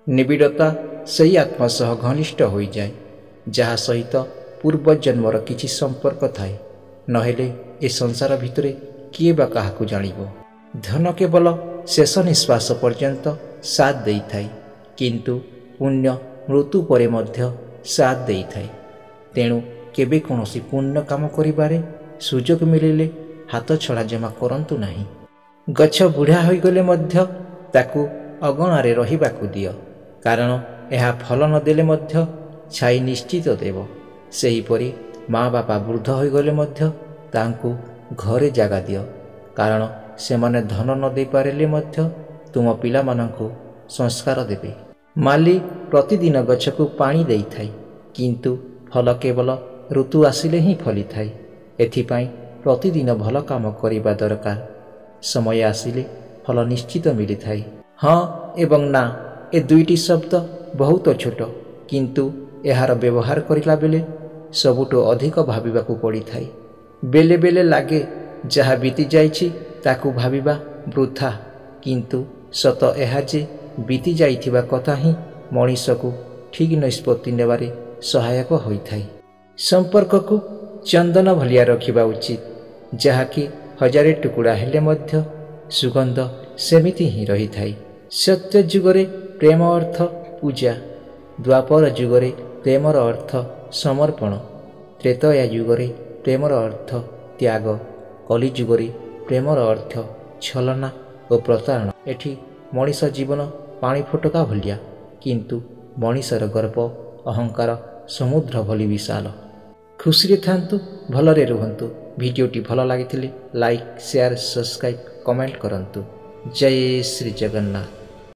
निबिड़ता सही आत्मा सह घनिष्ठ हो जाए जहा सहित पूर्वजन्मर किछि संपर्क थाए नहेले ए संसार भितरे किए बा काहाकु जानिबो। धन केवल शेष निश्वास पर्यंत साथ देई थाए किंतु पुण्य मृत्यु परे मध्य साथ देई थाए। तेणु केबे कोनोसी पुण्य काम करिबारे सुजोग मिलिले हाथ छड़ा जमा करंतु नाही। गछ बुढ़ा हो गले मध्य ताकू अगणारे रहिबाकू दियो कारण यह फल नदेले मध्य छाई निश्चित देव। सेहीपरि माँ बापा वृद्ध हो गले मध्य तांकू घरे जागा दियो कारण सेमाने धन न दे पारिले मध्य तुम पिला मानंकू संस्कार देबे। माली प्रतिदिन गछकू पानी देई थाई किंतु फल केवल ऋतु आसिले ही फली थाई। एथिपाई प्रतिदिन भल काम करिबा दरकार। समय आसिले फल निश्चित मिली थाई। हाँ एवं ना ए दुईटी शब्द बहुत छोट किंतु एहार व्यवहार करिला बेले सबुठो अधिक भाबिबाकू पड़ी थाई। बेले बेले लागे जहा बीती जाइछि ताकू भाबिबा वृथा किंतु सत एहा जे बीती जाइथिबा कथा ही मनीषकू ठीक निष्पत्ति नेबारे सहायक होइथाई। संपर्क को चंदन भलिया रखिबा उचित जहाँकि हजारे टुकुड़ा हेले मध्य सुगंध सेमिति ही रही थाई। सत्य जुगरे प्रेम अर्थ पूजा, द्वापर जुगरे प्रेमर अर्थ समर्पण, त्रेतया जुगरे प्रेमर अर्थ त्याग, कली जुगरे प्रेमर अर्थ छलना और प्रतारणा। एठी मनीष जीवन पानी फुटका भलिया किंतु मनीषर गर्व अहंकार समुद्र भली विशाल। खुशी थांतु भलरे रुहंतु। वीडियोटी भल लागिथिले लाइक शेयर सब्सक्राइब कमेंट करंतु। जय श्री जगन्नाथ।